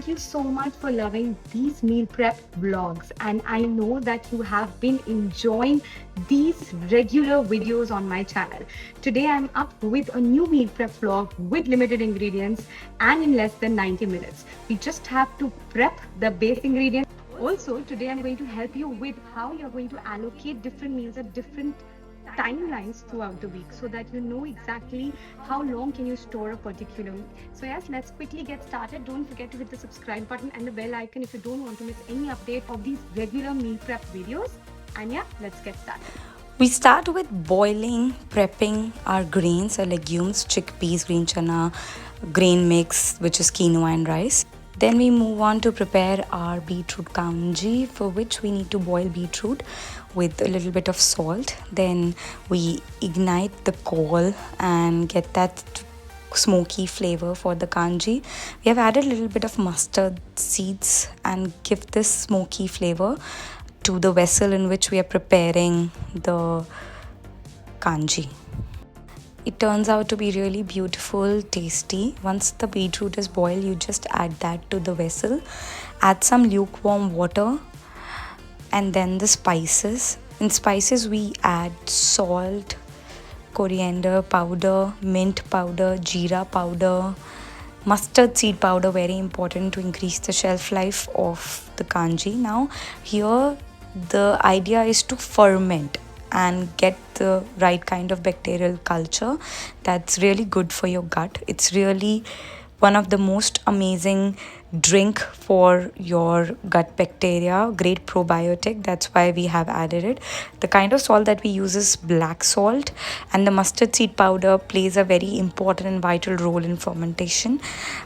thank you so much for loving these meal prep vlogs, and I know that you have been enjoying these regular videos on my channel. Today I'm up with a new meal prep vlog with limited ingredients and in less than 90 minutes. We just have to prep the base ingredients. Also, today I'm going to help you with how you're going to allocate different meals at different timelines throughout the week so that you know exactly how long can you store a particular meal. So yes, let's quickly get started. Don't forget to hit the subscribe button and the bell icon if you don't want to miss any update of these regular meal prep videos. And yeah, let's get started. We start with boiling, prepping our grains or legumes, chickpeas, green chana, grain mix, which is quinoa and rice. Then we move on to prepare our beetroot kanji, for which we need to boil beetroot with a little bit of salt. Then we ignite the coal and get that smoky flavor for the kanji. We have added a little bit of mustard seeds and give this smoky flavor to the vessel in which we are preparing the kanji. It turns out to be really beautiful, tasty. Once the beetroot is boiled, you just add that to the vessel. Add some lukewarm water and then the spices. In spices, we add salt, coriander powder, mint powder, jeera powder, mustard seed powder, very important to increase the shelf life of the kanji. Now, here the idea is to ferment and get the right kind of bacterial culture that's really good for your gut. It's really one of the most amazing drink for your gut bacteria, great probiotic. That's why we have added it. The kind of salt that we use is black salt, and the mustard seed powder plays a very important and vital role in fermentation.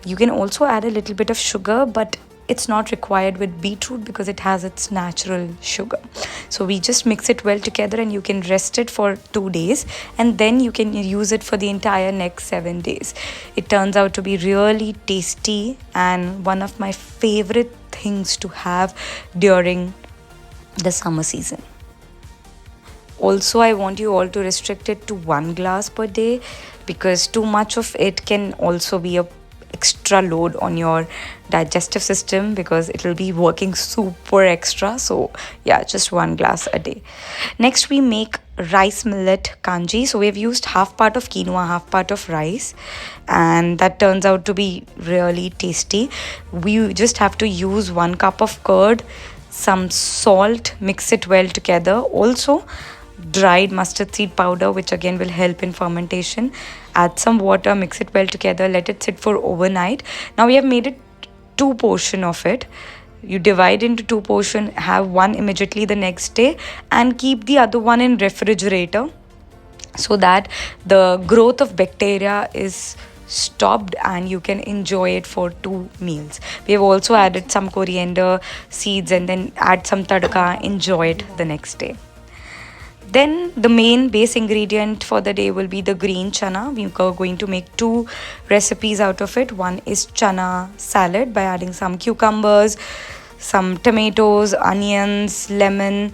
You can also add a little bit of sugar, but it's not required with beetroot because it has its natural sugar. So we just mix it well together and you can rest it for 2 days and then you can use it for the entire next 7 days. It turns out to be really tasty and one of my favorite things to have during the summer season. Also, I want you all to restrict it to 1 glass per day because too much of it can also be a extra load on your digestive system because it will be working super extra. So yeah, just 1 glass a day. Next, we make rice millet kanji. So we have used half part of quinoa, half part of rice, and that turns out to be really tasty. We just have to use 1 cup of curd, some salt, mix it well together. Also dried mustard seed powder, which again will help in fermentation. Add some water, mix it well together, let it sit for overnight. Now we have made it 2 portion of it. You divide into 2 portion, have one immediately the next day and keep the other one in refrigerator so that the growth of bacteria is stopped and you can enjoy it for 2 meals. We have also added some coriander seeds and then add some tadka, enjoy it the next day. Then the main base ingredient for the day will be the green chana. We are going to make 2 recipes out of it. One is chana salad by adding some cucumbers, some tomatoes, onions, lemon,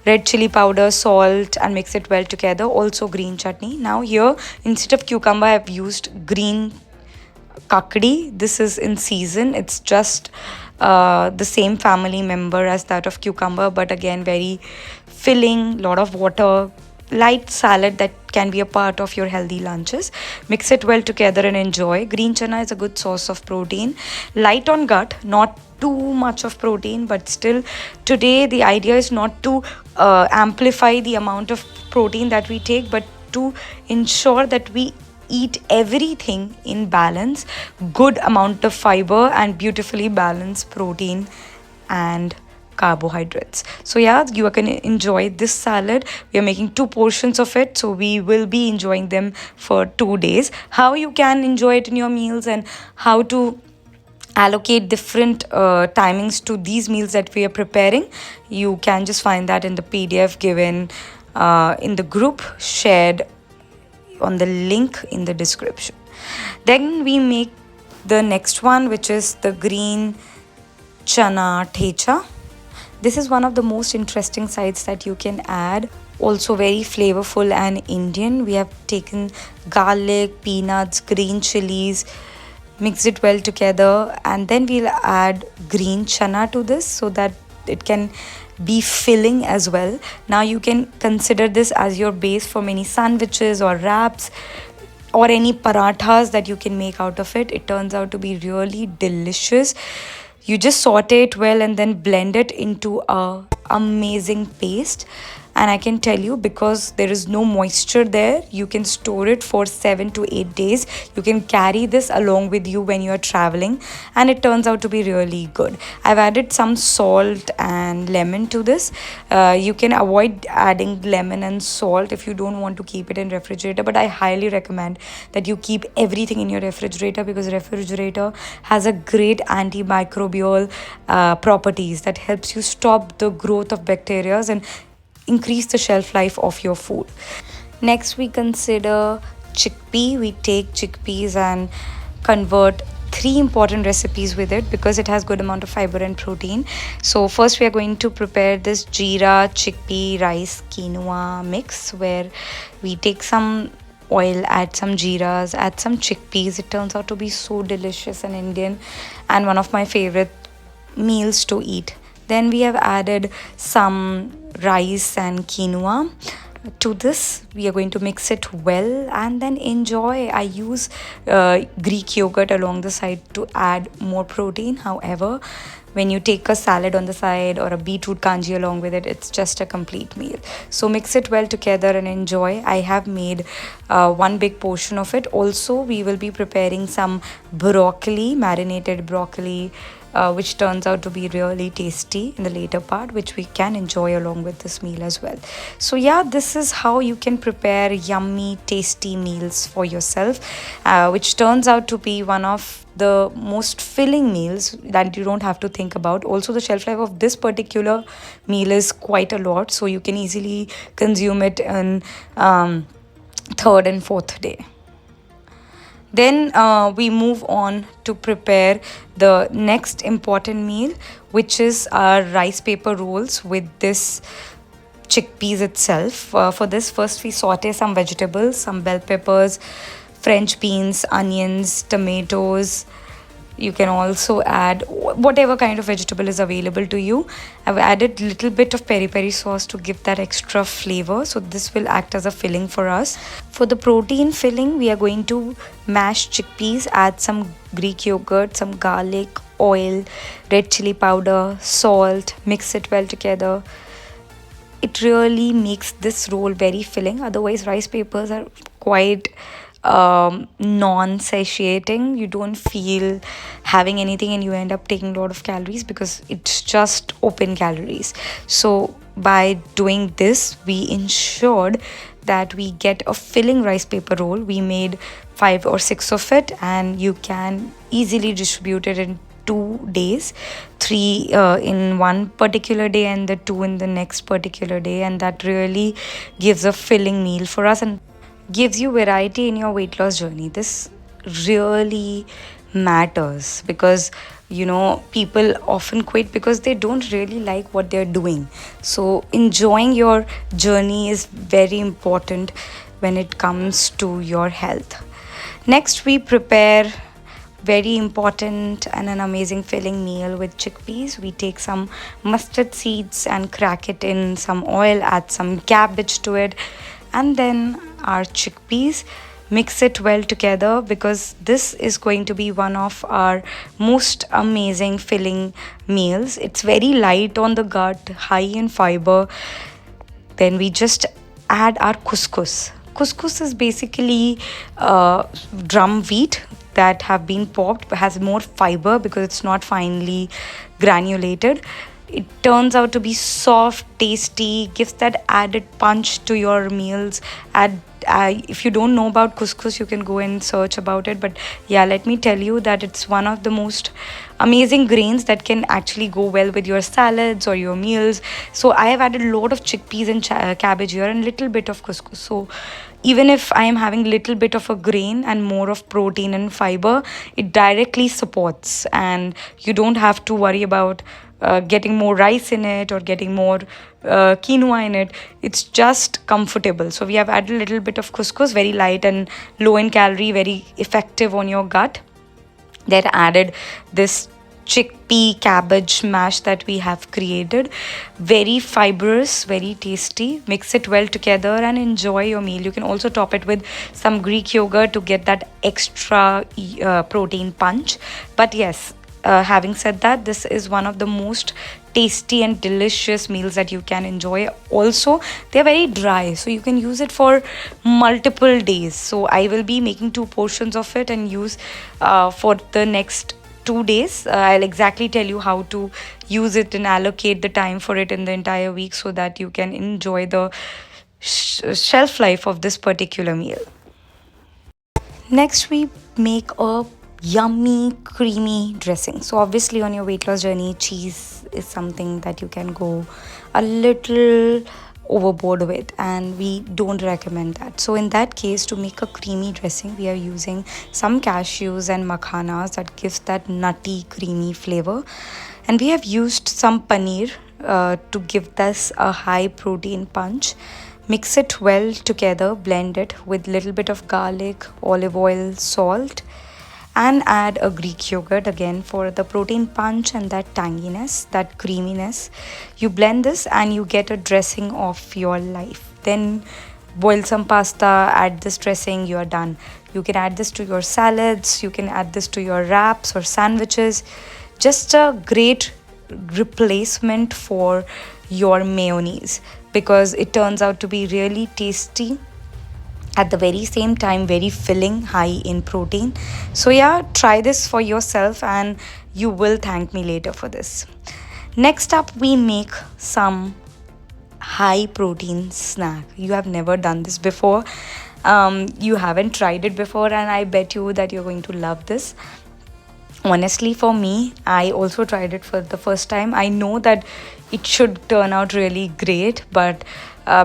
red chili powder, salt and mix it well together. Also green chutney. Now here instead of cucumber I have used green kakdi. This is in season. It's just the same family member as that of cucumber, but again very filling, lot of water, light salad that can be a part of your healthy lunches. Mix it well together and enjoy. Green chana is a good source of protein, light on gut, not too much of protein, but still today the idea is not to amplify the amount of protein that we take, but to ensure that we eat everything in balance, good amount of fiber and beautifully balanced protein and carbohydrates. So yeah, you are going to enjoy this salad. We are making 2 portions of it, so we will be enjoying them for 2 days. How you can enjoy it in your meals and how to allocate different timings to these meals that we are preparing, you can just find that in the PDF given in the group shared on the link in the description. Then we make the next one, which is the green chana thecha. This is one of the most interesting sides that you can add. Also very flavorful and Indian. We have taken garlic, peanuts, green chilies, mix it well together, and then we'll add green chana to this so that it can be filling as well. Now you can consider this as your base for many sandwiches or wraps or any parathas that you can make out of it. It turns out to be really delicious. You just saute it well and then blend it into a amazing paste. And I can tell you, because there is no moisture there, you can store it for 7 to 8 days. You can carry this along with you when you are traveling, and it turns out to be really good. I've added some salt and lemon to this. You can avoid adding lemon and salt if you don't want to keep it in refrigerator, but I highly recommend that you keep everything in your refrigerator, because refrigerator has a great antimicrobial properties that helps you stop the growth of bacteria and increase the shelf life of your food. Next, we consider chickpea. We take chickpeas and convert 3 important recipes with it because it has good amount of fiber and protein. So first we are going to prepare this jeera chickpea rice quinoa mix, where we take some oil, add some jeeras, add some chickpeas. It turns out to be so delicious and Indian, and one of my favorite meals to eat. Then we have added some rice and quinoa to this. We are going to mix it well and then enjoy. I use Greek yogurt along the side to add more protein. However, when you take a salad on the side or a beetroot kanji along with it, it's just a complete meal. So mix it well together and enjoy. I have made one big portion of it. Also, we will be preparing some broccoli, marinated broccoli, which turns out to be really tasty in the later part, which we can enjoy along with this meal as well. So yeah, this is how you can prepare yummy tasty meals for yourself, which turns out to be one of the most filling meals that you don't have to think about. Also, the shelf life of this particular meal is quite a lot, so you can easily consume it in third and fourth day. Then we move on to prepare the next important meal, which is our rice paper rolls with this chickpeas itself. For this, first we saute some vegetables, some bell peppers, French beans, onions, tomatoes. You can also add whatever kind of vegetable is available to you. I've added little bit of peri-peri sauce to give that extra flavor. So this will act as a filling for us. For the protein filling, we are going to mash chickpeas, add some Greek yogurt, some garlic, oil, red chili powder, salt, mix it well together. It really makes this roll very filling. Otherwise, rice papers are quite non-satiating. You don't feel having anything and you end up taking a lot of calories because it's just open calories. So by doing this, we ensured that we get a filling rice paper roll. We made 5 or 6 of it, and you can easily distribute it in 2 days, 3 in one particular day and the 2 in the next particular day, and that really gives a filling meal for us and gives you variety in your weight loss journey. This really matters because people often quit because they don't really like what they're doing. So enjoying your journey is very important when it comes to your health. Next, we prepare very important and an amazing filling meal with chickpeas. We take some mustard seeds and crack it in some oil, add some cabbage to it, and then our chickpeas. Mix it well together because this is going to be one of our most amazing filling meals. It's very light on the gut, high in fiber. Then we just add our couscous. Couscous is basically drum wheat that have been popped, has more fiber because it's not finely granulated. It turns out to be soft, tasty, gives that added punch to your meals. If you don't know about couscous, you can go and search about it. But yeah, let me tell you that it's one of the most amazing grains that can actually go well with your salads or your meals. So I have added a lot of chickpeas and cabbage here and little bit of couscous. So even if I am having little bit of a grain and more of protein and fiber, it directly supports, and you don't have to worry about getting more rice in it or getting more quinoa in it. It's just comfortable. So we have added a little bit of couscous, very light and low in calorie, very effective on your gut. Then added this chickpea cabbage mash that we have created. Very fibrous, very tasty. Mix it well together and enjoy your meal. You can also top it with some Greek yogurt to get that extra protein punch. But yes, having said that, this is one of the most tasty and delicious meals that you can enjoy. Also, they're very dry, so you can use it for multiple days. So I will be making 2 portions of it and use for the next 2 days. I'll exactly tell you how to use it and allocate the time for it in the entire week so that you can enjoy the shelf life of this particular meal. Next, we make a yummy, creamy dressing. So, obviously, on your weight loss journey, cheese is something that you can go a little overboard with, and we don't recommend that. So, in that case, to make a creamy dressing, we are using some cashews and makhanas that gives that nutty, creamy flavor. And we have used some paneer to give this a high protein punch. Mix it well together, blend it with little bit of garlic, olive oil, salt, and add a Greek yogurt again for the protein punch and that tanginess, that creaminess. You blend this and you get a dressing of your life. Then boil some pasta, add this dressing, you are done. You can add this to your salads, you can add this to your wraps or sandwiches. Just a great replacement for your mayonnaise because it turns out to be really tasty, at the very same time very filling, high in protein. So yeah, try this for yourself and you will thank me later for this. Next up, we make some high protein snack. You have never done this before, you haven't tried it before, and I bet you that you're going to love this. Honestly, for me, I also tried it for the first time. I know that it should turn out really great, but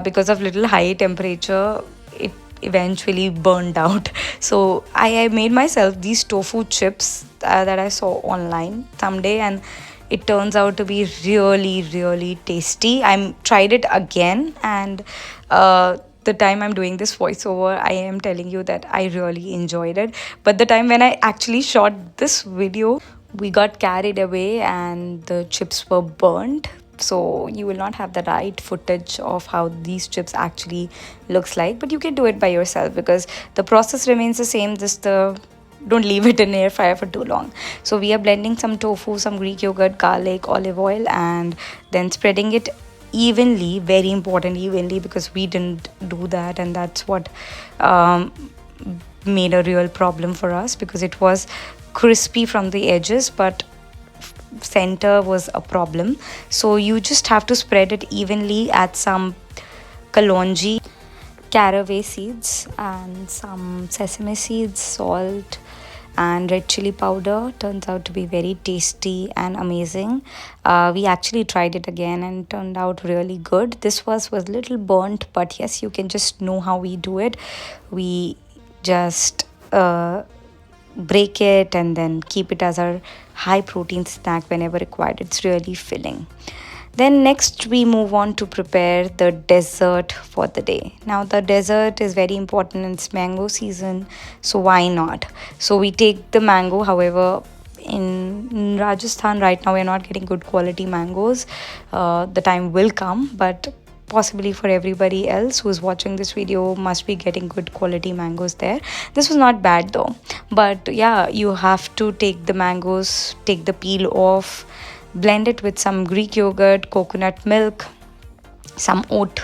because of little high temperature, it eventually burned out. So I made myself these tofu chips that I saw online someday, and it turns out to be really, really tasty. I tried it again, and the time I'm doing this voiceover, I am telling you that I really enjoyed it. But the time when I actually shot this video, we got carried away and the chips were burnt. So you will not have the right footage of how these chips actually looks like, but you can do it by yourself because the process remains the same. Just don't leave it in air fryer for too long. So we are blending some tofu, some Greek yogurt, garlic, olive oil, and then spreading it evenly. Very important, evenly, because we didn't do that, and that's what made a real problem for us because it was crispy from the edges, but center was a problem. So you just have to spread it evenly. Add some kalonji, caraway seeds, and some sesame seeds, salt, and red chili powder. Turns out to be very tasty and amazing. We actually tried it again and turned out really good. This was a little burnt, but yes, you can just know how we do it. We just break it and then keep it as our high protein snack whenever required. It's really filling. Then next we move on to prepare the dessert for the day. Now the dessert is very important, it's mango season, so why not? So we take the mango. However, in Rajasthan right now we're not getting good quality mangoes. The time will come, but possibly for everybody else who's watching this video must be getting good quality mangoes there. This was not bad though, but yeah, you have to take the mangoes, take the peel off, blend it with some Greek yogurt, coconut milk, some rolled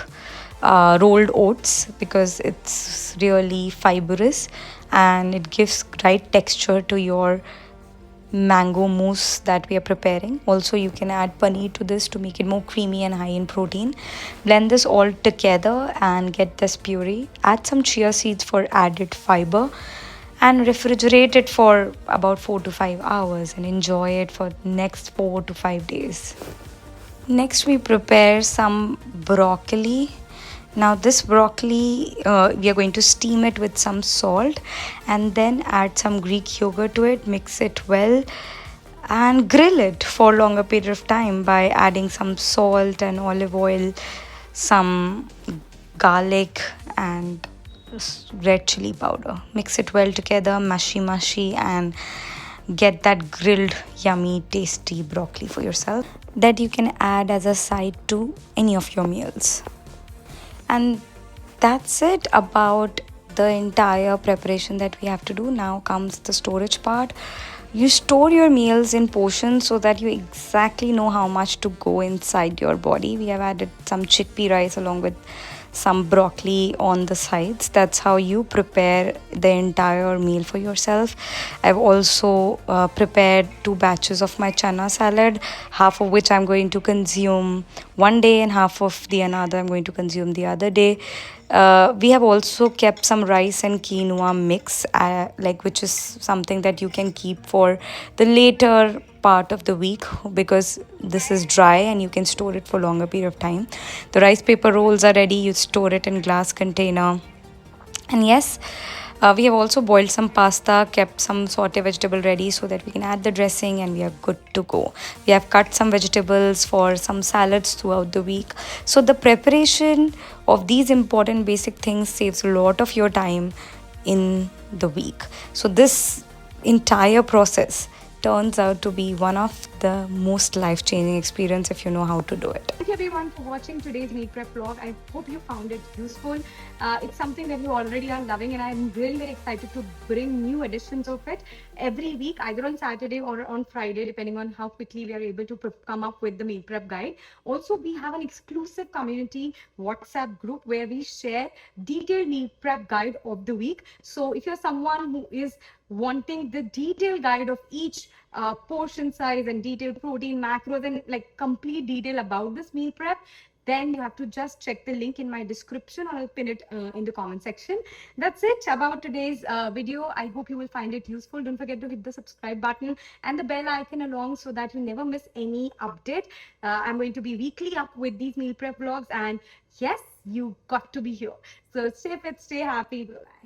oats, because it's really fibrous and it gives right texture to your mango mousse that we are preparing. Also, you can add paneer to this to make it more creamy and high in protein. Blend this all together and get this puree. Add some chia seeds for added fiber and refrigerate it for about 4 to 5 hours and enjoy it for next 4 to 5 days. Next, we prepare some broccoli. Now this broccoli, we are going to steam it with some salt and then add some Greek yogurt to it, mix it well and grill it for a longer period of time by adding some salt and olive oil, some garlic and red chili powder. Mix it well together, mushy and get that grilled, yummy, tasty broccoli for yourself that you can add as a side to any of your meals. And that's it about the entire preparation that we have to do. Now comes the storage part. You store your meals in portions so that you exactly know how much to go inside your body. We have added some chickpea rice along with some broccoli on the sides. That's how you prepare the entire meal for yourself. I've also prepared 2 batches of my chana salad, half of which I'm going to consume one day and half of the another I'm going to consume the other day. We have also kept some rice and quinoa mix, like which is something that you can keep for the later part of the week because this is dry and you can store it for longer period of time. The rice paper rolls are ready. You store it in glass container. And yes, we have also boiled some pasta, kept some saute vegetable ready so that we can add the dressing and we are good to go. We have cut some vegetables for some salads throughout the week. So the preparation of these important basic things saves a lot of your time in the week. So this entire process turns out to be one of the most life-changing experience if you know how to do it. Thank you everyone for watching today's meal prep vlog. I hope you found it useful. It's something that you already are loving and I'm really very excited to bring new editions of it every week, either on Saturday or on Friday, depending on how quickly we are able to come up with the meal prep guide. Also, we have an exclusive community WhatsApp group where we share detailed meal prep guide of the week. So if you're someone who is wanting the detailed guide of each portion size and detailed protein macros and like complete detail about this meal prep, then you have to just check the link in my description or I'll pin it in the comment section. That's it about today's video. I hope you will find it useful. Don't forget to hit the subscribe button and the bell icon along so that you never miss any update. I'm going to be weekly up with these meal prep vlogs and yes, you got to be here. So stay fit, stay happy. Bye.